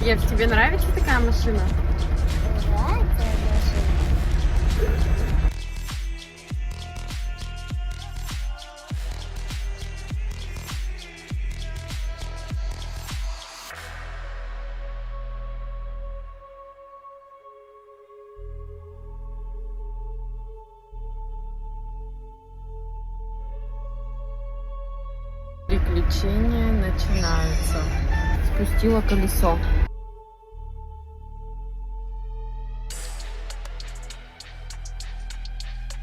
Ев, тебе нравится такая машина? Приключения начинаются. Спустила колесо.